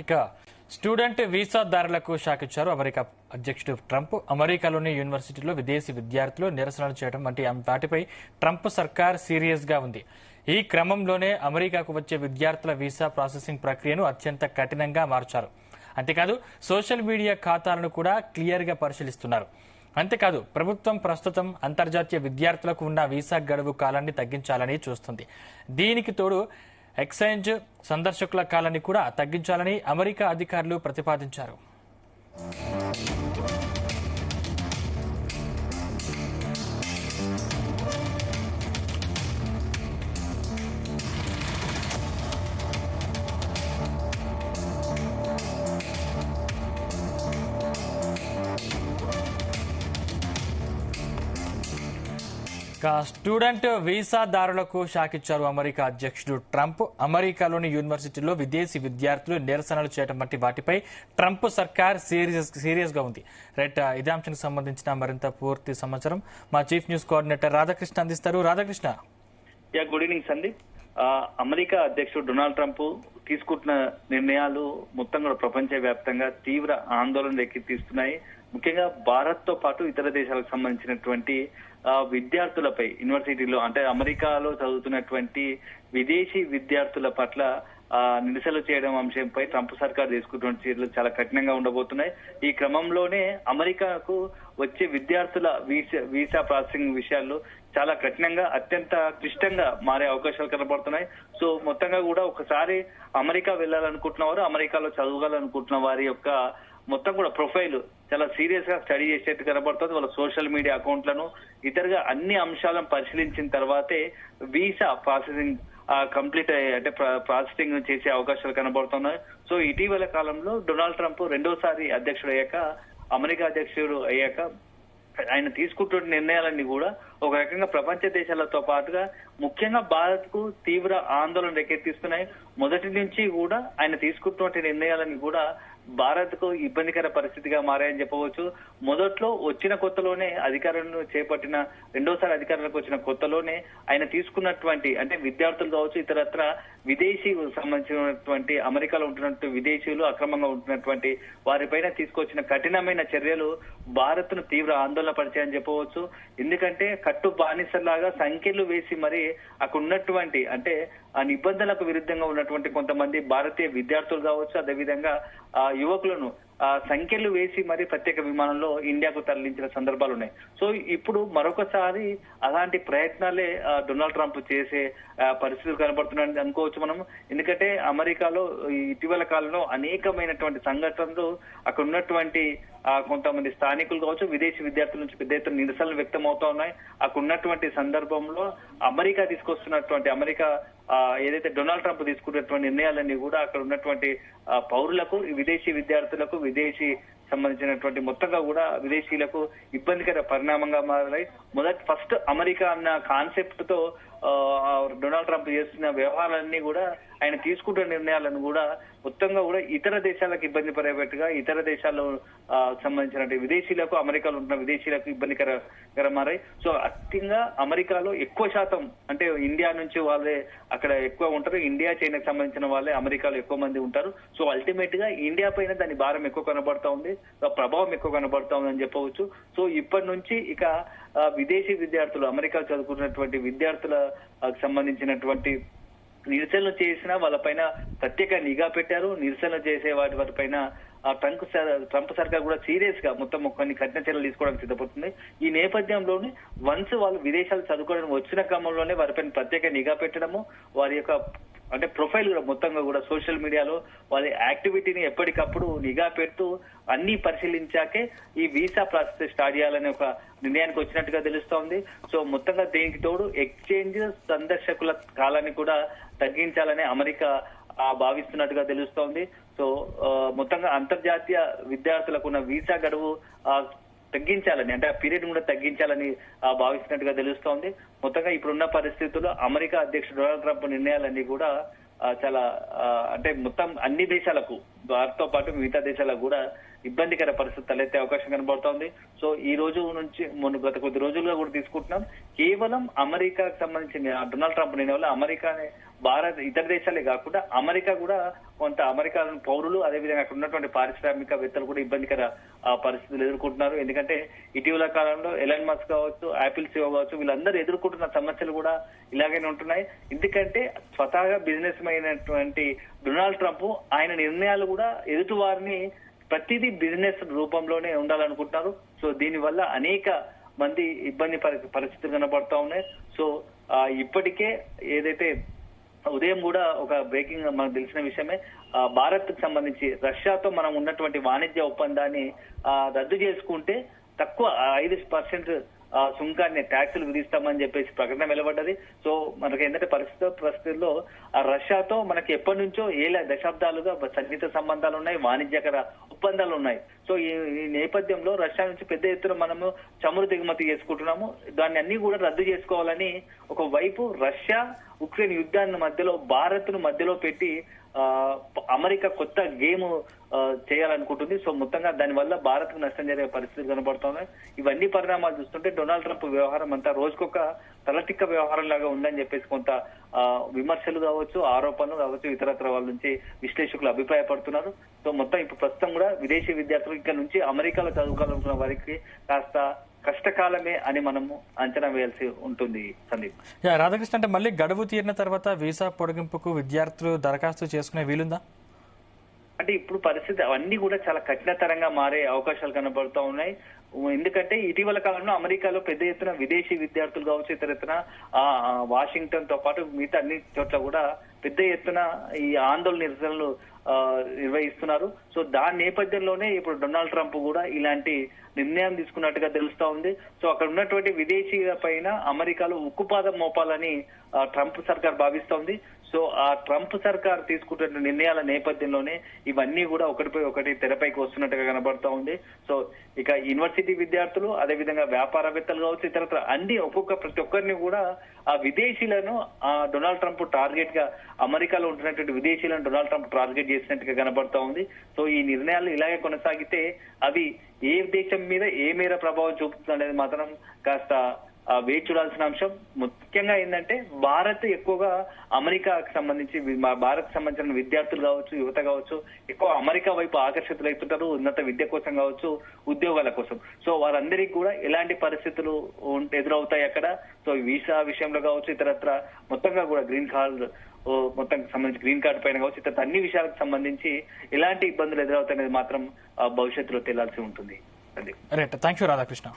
ఇక student వీసాదారులకు shock ఇచ్చారు America అధ్యక్షుడు ట్రంప్. అమెరికాలోని యూనివర్సిటీలో విదేశీ విద్యార్థులు నిరసనలు చేయడం వంటి వాటిపై ట్రంప్ సర్కార్ సీరియస్ గా ఉంది. ఈ క్రమంలోనే అమెరికాకు వచ్చే విద్యార్థుల వీసా ప్రాసెసింగ్ ప్రక్రియను అత్యంత కఠినంగా మార్చారు. అంతేకాదు సోషల్ మీడియా ఖాతాలను కూడా క్లియర్ గా పరిశీలిస్తున్నారు. అంతేకాదు ప్రభుత్వం ప్రస్తుతం అంతర్జాతీయ విద్యార్థులకు ఉన్న వీసా గడువు కాలాన్ని తగ్గించాలని చూస్తుంది. దీనికి తోడు ఎక్స్చేంజ్ సందర్శకుల కాలాన్ని కూడా తగ్గించాలని అమెరికా అధికారులు ప్రతిపాదించారు. స్టూడెంట్ వీసాదారులకు షాక్ ఇచ్చారు అమెరికా అధ్యక్షుడు ట్రంప్. అమెరికాలోని యూనివర్సిటీలో విదేశీ విద్యార్థులు నిరసనలు చేయడం వంటి వాటిపై ట్రంప్ సర్కార్ సీరియస్ గా ఉంది. రైట్, ఇదే అంశానికి సంబంధించిన మరింత పూర్తి సమాచారం మా చీఫ్ న్యూస్ కోఆర్డినేటర్ రాధాకృష్ణ అందిస్తారు. Radhakrishna. Good evening Sandeep. America అధ్యక్షుడు డొనాల్డ్ ట్రంప్ తీసుకుంటున్న నిర్ణయాలు మొత్తం కూడా ప్రపంచ వ్యాప్తంగా తీవ్ర ఆందోళన రేకెత్తిస్తున్నాయి. ముఖ్యంగా భారత్ తో పాటు ఇతర దేశాలకు సంబంధించినటువంటి విద్యార్థులపై యూనివర్సిటీలో అంటే అమెరికాలో చదువుతున్నటువంటి విదేశీ విద్యార్థుల పట్ల నిరసనలు చేయడం అంశంపై ట్రంప్ సర్కార్ తీసుకున్న చర్యలు చాలా కఠినంగా ఉండబోతున్నాయి. ఈ క్రమంలోనే అమెరికాకు వచ్చే విద్యార్థుల వీసా ప్రాసెసింగ్ విషయాల్లో చాలా కఠినంగా అత్యంత క్లిష్టంగా మారే అవకాశాలు కనబడుతున్నాయి. సో మొత్తంగా కూడా ఒకసారి అమెరికా వెళ్ళాలనుకుంటున్న వారు, అమెరికాలో చదవాలనుకుంటున్న వారి యొక్క మొత్తం కూడా ప్రొఫైల్ చాలా సీరియస్ గా స్టడీ చేసేట్టు కనబడుతుంది. వాళ్ళ సోషల్ మీడియా అకౌంట్లను ఇతరుగా అన్ని అంశాలను పరిశీలించిన తర్వాతే వీసా ప్రాసెసింగ్ కంప్లీట్ అంటే ప్రాసెసింగ్ చేసే అవకాశాలు కనబడుతున్నాయి. సో ఇటీవల కాలంలో డొనాల్డ్ ట్రంప్ రెండోసారి అధ్యక్షుడు అయ్యాక, అమెరికా అధ్యక్షుడు అయ్యాక ఆయన తీసుకుంటున్న నిర్ణయాలన్నీ కూడా ఒక రకంగా ప్రపంచ దేశాలతో పాటుగా ముఖ్యంగా భారత్ కు తీవ్ర ఆందోళన రేకెత్తిస్తున్నాయి. మొదటి నుంచి కూడా ఆయన తీసుకుంటున్న నిర్ణయాలన్నీ కూడా భారత్ కు ఇబ్బందికర పరిస్థితిగా మారాయని చెప్పవచ్చు. మొదట్లో వచ్చిన కొత్తలోనే అధికారులను చేపట్టిన రెండోసారి అధికారులకు వచ్చిన కొత్తలోనే ఆయన తీసుకున్నటువంటి అంటే విద్యార్థులు కావచ్చు, ఇతరత్ర విదేశీ సంబంధించినటువంటి అమెరికాలో ఉంటున్నట్టు విదేశీయులు అక్రమంగా ఉంటున్నటువంటి వారిపైన తీసుకొచ్చిన కఠినమైన చర్యలు భారత్ ను తీవ్ర ఆందోళన పరిచాయని చెప్పవచ్చు. ఎందుకంటే కట్టు బానిసలాగా సంఖ్యలు వేసి మరి అక్కడ ఉన్నటువంటి అంటే ఆ నిబంధనలకు విరుద్ధంగా ఉన్నటువంటి కొంతమంది భారతీయ విద్యార్థులు కావచ్చు, అదేవిధంగా యువకులను సంఖ్యలు వేసి మరి ప్రత్యేక విమానంలో ఇండియాకు తరలించిన సందర్భాలు ఉన్నాయి. సో ఇప్పుడు మరొకసారి అలాంటి ప్రయత్నాలే డొనాల్డ్ ట్రంప్ చేసే పరిస్థితులు కనబడుతున్నాయని అనుకోవచ్చు మనం. ఎందుకంటే అమెరికాలో ఇటీవల కాలంలో అనేకమైనటువంటి సంఘటనలు అక్కడ ఉన్నటువంటి కొంతమంది స్థానికులు కావచ్చు, విదేశీ విద్యార్థుల నుంచి పెద్ద ఎత్తున నిరసనలు వ్యక్తం అవుతా ఉన్నాయి. అక్కడ ఉన్నటువంటి సందర్భంలో అమెరికా తీసుకొస్తున్నటువంటి ఏదైతే డొనాల్డ్ ట్రంప్ తీసుకున్నటువంటి నిర్ణయాలన్నీ కూడా అక్కడ ఉన్నటువంటి పౌరులకు, విదేశీ విద్యార్థులకు, విదేశీ సంబంధించినటువంటి మొత్తంగా కూడా విదేశీయులకు ఇబ్బందికర పరిణామంగా మారాయి. ఫస్ట్ అమెరికా అన్న కాన్సెప్ట్ తో డొనాల్డ్ ట్రంప్ చేస్తున్న వ్యవహారాలన్నీ కూడా ఆయన తీసుకుంటున్న నిర్ణయాలను కూడా మొత్తంగా కూడా ఇతర దేశాలకు ఇబ్బంది పడేటట్టుగా, ఇతర దేశాల్లో సంబంధించిన విదేశీయులకు, అమెరికాలో ఉంటున్న విదేశీయులకు ఇబ్బందికర మారాయి. సో అత్యంగా అమెరికాలో ఎక్కువ శాతం అంటే ఇండియా నుంచి వాళ్ళే అక్కడ ఎక్కువ ఉంటారు. ఇండియా, చైనాకు సంబంధించిన వాళ్ళే అమెరికాలో ఎక్కువ మంది ఉంటారు. సో అల్టిమేట్ గా ఇండియా పైన దాని భారం ఎక్కువ కనబడతా ఉంది, ప్రభావం ఎక్కువ కనబడతా ఉందని చెప్పవచ్చు. సో ఇప్పటి నుంచి ఇక విదేశీ విద్యార్థులు, అమెరికా చదువుకున్నటువంటి విద్యార్థులకు సంబంధించినటువంటి నిరసనలు చేసిన వాళ్ళపైన ప్రత్యేక నిఘా పెట్టారు. నిరసనలు చేసే వాటిపైన ట్రంప్ సర్కార్ కూడా సీరియస్ గా మొత్తం కొన్ని కఠిన చర్యలు తీసుకోవడానికి సిద్ధపడుతుంది. ఈ నేపథ్యంలోనే వన్స్ వాళ్ళు విదేశాలు చదువుకోవడానికి వచ్చిన క్రమంలోనే వారిపైన ప్రత్యేక నిఘా పెట్టడము, వారి యొక్క అంటే ప్రొఫైల్ కూడా మొత్తంగా కూడా సోషల్ మీడియాలో వాళ్ళ యాక్టివిటీని ఎప్పటికప్పుడు నిఘా పెడుతూ అన్ని పరిశీలించాకే ఈ వీసా ప్రాసెస్ స్టార్ట్ చేయాలనే ఒక నిర్ణయానికి వచ్చినట్టుగా తెలుస్తోంది. సో మొత్తంగా దీనికి తోడు ఎక్స్చేంజ్ సందర్శకుల కాలాన్ని కూడా తగ్గించాలని అమెరికా భావిస్తున్నట్టుగా తెలుస్తోంది. సో మొత్తంగా అంతర్జాతీయ విద్యార్థులకు ఉన్న వీసా గడువు తగ్గించాలని అంటే ఆ పీరియడ్ కూడా తగ్గించాలని భావిస్తున్నట్టుగా తెలుస్తోంది. మొత్తంగా ఇప్పుడున్న పరిస్థితుల్లో అమెరికా అధ్యక్షుడు డొనాల్డ్ ట్రంప్ నిర్ణయాలన్నీ కూడా చాలా అంటే మొత్తం అన్ని దేశాలకు భారత్ తో పాటు మిగతా దేశాలకు కూడా ఇబ్బందికర పరిస్థితి తలెత్తే అవకాశం కనబడుతోంది. సో ఈ రోజు నుంచి గత కొద్ది రోజులుగా కూడా తీసుకుంటున్నాం. కేవలం అమెరికాకు సంబంధించిన డొనాల్డ్ ట్రంప్ నిర్ణయం అమెరికానే భారత్ ఇతర దేశాలే కాకుండా అమెరికా కూడా కొంత అమెరికా పౌరులు అదేవిధంగా అక్కడ ఉన్నటువంటి పారిశ్రామికవేత్తలు కూడా ఇబ్బందికర పరిస్థితులు ఎదుర్కొంటున్నారు. ఎందుకంటే ఇటీవల కాలంలో ఎలాన్ మస్క్ కావచ్చు, యాపిల్ సిఓ కావచ్చు, వీళ్ళందరూ ఎదుర్కొంటున్న సమస్యలు కూడా ఇలాగనే ఉంటున్నాయి. ఎందుకంటే స్వతహాగా బిజినెస్ అయినటువంటి డొనాల్డ్ ట్రంప్ ఆయన నిర్ణయాలు కూడా ఎదుటి వారిని ప్రతిదీ బిజినెస్ రూపంలోనే ఉండాలనుకుంటున్నారు. సో దీని వల్ల అనేక మంది ఇబ్బంది పరిస్థితులు కనబడతా ఉన్నాయి. సో ఇప్పటికే ఏదైతే ఉదయం కూడా ఒక బ్రేకింగ్ మనకు తెలిసిన విషయమే, భారత్ కు సంబంధించి రష్యాతో మనం ఉన్నటువంటి వాణిజ్య ఒప్పందాన్ని రద్దు చేసుకుంటే తక్కువ 5% సుంకాన్ని ట్యాక్సులు విధిస్తామని చెప్పేసి ప్రకటన వెలువడ్డది. సో మనకి ఏంటంటే పరిస్థితుల్లో రష్యాతో మనకి ఎప్పటి నుంచో దశాబ్దాలుగా సన్నిహిత సంబంధాలు ఉన్నాయి, వాణిజ్యకర ఒప్పందాలు ఉన్నాయి. సో ఈ నేపథ్యంలో రష్యా నుంచి పెద్ద ఎత్తున మనము చమురు దిగుమతి చేసుకుంటున్నాము. దాన్ని అన్ని కూడా రద్దు చేసుకోవాలని ఒకవైపు రష్యా ఉక్రెయిన్ యుద్ధాన్ని మధ్యలో భారత్ ను మధ్యలో పెట్టి అమెరికా కొత్త గేమ్ చేయాలనుకుంటుంది. సో మొత్తంగా దానివల్ల భారత్ కు నష్టం జరిగే పరిస్థితులు కనబడుతున్నాయి. ఇవన్నీ పరిణామాలు చూస్తుంటే డొనాల్డ్ ట్రంప్ వ్యవహారం అంతా రోజుకొక తలతిక్క వ్యవహారం లాగా ఉందని చెప్పేసి కొంత విమర్శలు కావచ్చు, ఆరోపణలు కావచ్చు, ఇతరత్ర వాళ్ళ నుంచి విశ్లేషకులు అభిప్రాయపడుతున్నారు. సో మొత్తం ఇప్పుడు ప్రస్తుతం కూడా విదేశీ విద్యార్థులు ఇక్కడ నుంచి అమెరికాలో చదువుకోవాలనుకున్న వారికి కాస్త కష్టకాలమే అని మనము అంచనా వేయాల్సి ఉంటుంది. సందీప్, రాధాకృష్ణ, అంటే మళ్ళీ గడువు తీరిన తర్వాత వీసా పొడిగింపుకు విద్యార్థులు దరఖాస్తు చేసుకునే వీలుందా? అంటే ఇప్పుడు పరిస్థితి అవన్నీ కూడా చాలా కఠినతరంగా మారే అవకాశాలు కనబడుతూ ఉన్నాయి. ఎందుకంటే ఇటీవల కాలంలో అమెరికాలో పెద్ద ఎత్తున విదేశీ విద్యార్థులు కావచ్చు, ఇతర ఎత్తున వాషింగ్టన్ తో పాటు మిగతా అన్ని చోట్ల కూడా పెద్ద ఎత్తున ఈ ఆందోళన నిరసనలు నిర్వహిస్తున్నారు. సో దాని నేపథ్యంలోనే ఇప్పుడు డొనాల్డ్ ట్రంప్ కూడా ఇలాంటి నిర్ణయం తీసుకున్నట్టుగా తెలుస్తా ఉంది. సో అక్కడ ఉన్నటువంటి విదేశీయుల పైన అమెరికాలో ఉక్కుపాదం మోపాలని ట్రంప్ సర్కార్ భావిస్తోంది. సో ఆ ట్రంప్ సర్కార్ తీసుకుంటున్న నిర్ణయాల నేపథ్యంలోనే ఇవన్నీ కూడా ఒకటిపై ఒకటి తెరపైకి వస్తున్నట్టుగా కనబడతా ఉంది. సో ఇక యూనివర్సిటీ విద్యార్థులు, అదేవిధంగా వ్యాపారవేత్తలు కావచ్చు, ఇతరత్ర అన్ని ప్రతి ఒక్కరిని కూడా ఆ విదేశీయులను డొనాల్డ్ ట్రంప్ టార్గెట్ గా అమెరికాలో ఉంటున్నటువంటి విదేశీయులను డొనాల్డ్ ట్రంప్ టార్గెట్ చేసినట్టుగా కనబడతా ఉంది. సో ఈ నిర్ణయాలు ఇలాగే కొనసాగితే అవి ఏ దేశం మీద ఏ మేర ప్రభావం చూపుతుంది అనేది మాత్రం కాస్త వేచి చూడాల్సిన అంశం. ముఖ్యంగా ఏంటంటే భారత్ ఎక్కువగా అమెరికాకు సంబంధించి భారత్ సంబంధించిన విద్యార్థులు కావచ్చు, యువత కావచ్చు, ఎక్కువ అమెరికా వైపు ఆకర్షితులవుతుంటారు, ఉన్నత విద్య కోసం కావచ్చు, ఉద్యోగాల కోసం. సో వారందరికీ కూడా ఎలాంటి పరిస్థితులు ఎదురవుతాయి అక్కడ. సో వీసా విషయంలో కావచ్చు, ఇతరత్ర మొత్తంగా కూడా గ్రీన్ కార్డు మొత్తం సంబంధించి గ్రీన్ కార్డు పైన కావచ్చు, ఇతర అన్ని విషయాలకు సంబంధించి ఎలాంటి ఇబ్బందులు ఎదురవుతాయనేది మాత్రం భవిష్యత్తులో తేలాల్సి ఉంటుంది. Right, thank you Radhakrishna.